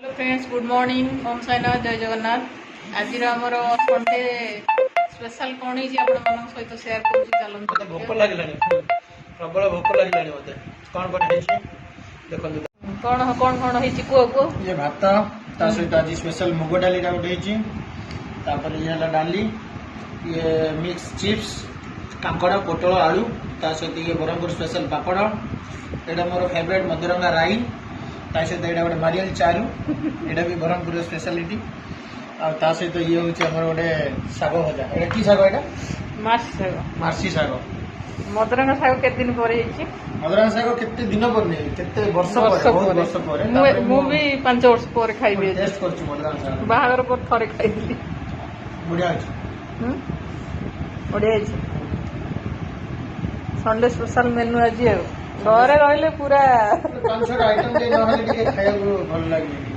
Hello friends, good morning. Om Sainath, जय जगन्नाथ। आज आमर संडे स्पेशल कौन है सहित शेयर कर चलते। मते भोक लागलानी प्रबल भोक लागलानी मते कौन कौन हेछि देखंतु कौन कौन कौन है कुह कुह। ये भात ता सहित आज स्पेशल मुग डाली रा उठे हेछि तापर ये हला डाली ये मिक्स चिप्स कांकड़ पोटल आलू ता सहित ये ब्रह्मपुर स्पेशल पापड़ एटा मोर फेवरेट मधुरंगा राई ता सहित एटा गोटे नारियल चारू एटा भी ब्रह्मपुर स्पेशलिटी आ ता सहित ये होछि हमर गोटे साग भजा एटा की साग एटा मार्सी साग मदरंगा शाग के दिन पर मधुरंगा साग केते दिन पर नहीं केते वर्ष पर बहुत वर्ष पर मु भी 5 वर्ष पर खाइबे टेस्ट करछु मधुरंगा साग बाहागर पर थरे खाइली। बढ़िया अछि बढ़िया संडे स्पेशल मेनू आज घरे रहले पूरा 500 आइटम दे न हले के खाया भल लागे।